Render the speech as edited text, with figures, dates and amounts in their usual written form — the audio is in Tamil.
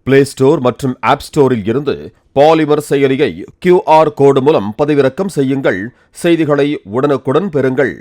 பிளே ஸ்டோர் மற்றும் ஆப் ஸ்டோரில் இருந்து பாலிமர் செயலியை QR கோடு மூலம் பதிவிறக்கம் செய்யுங்கள். செய்திகளை உடனுக்குடன் பெறுங்கள்.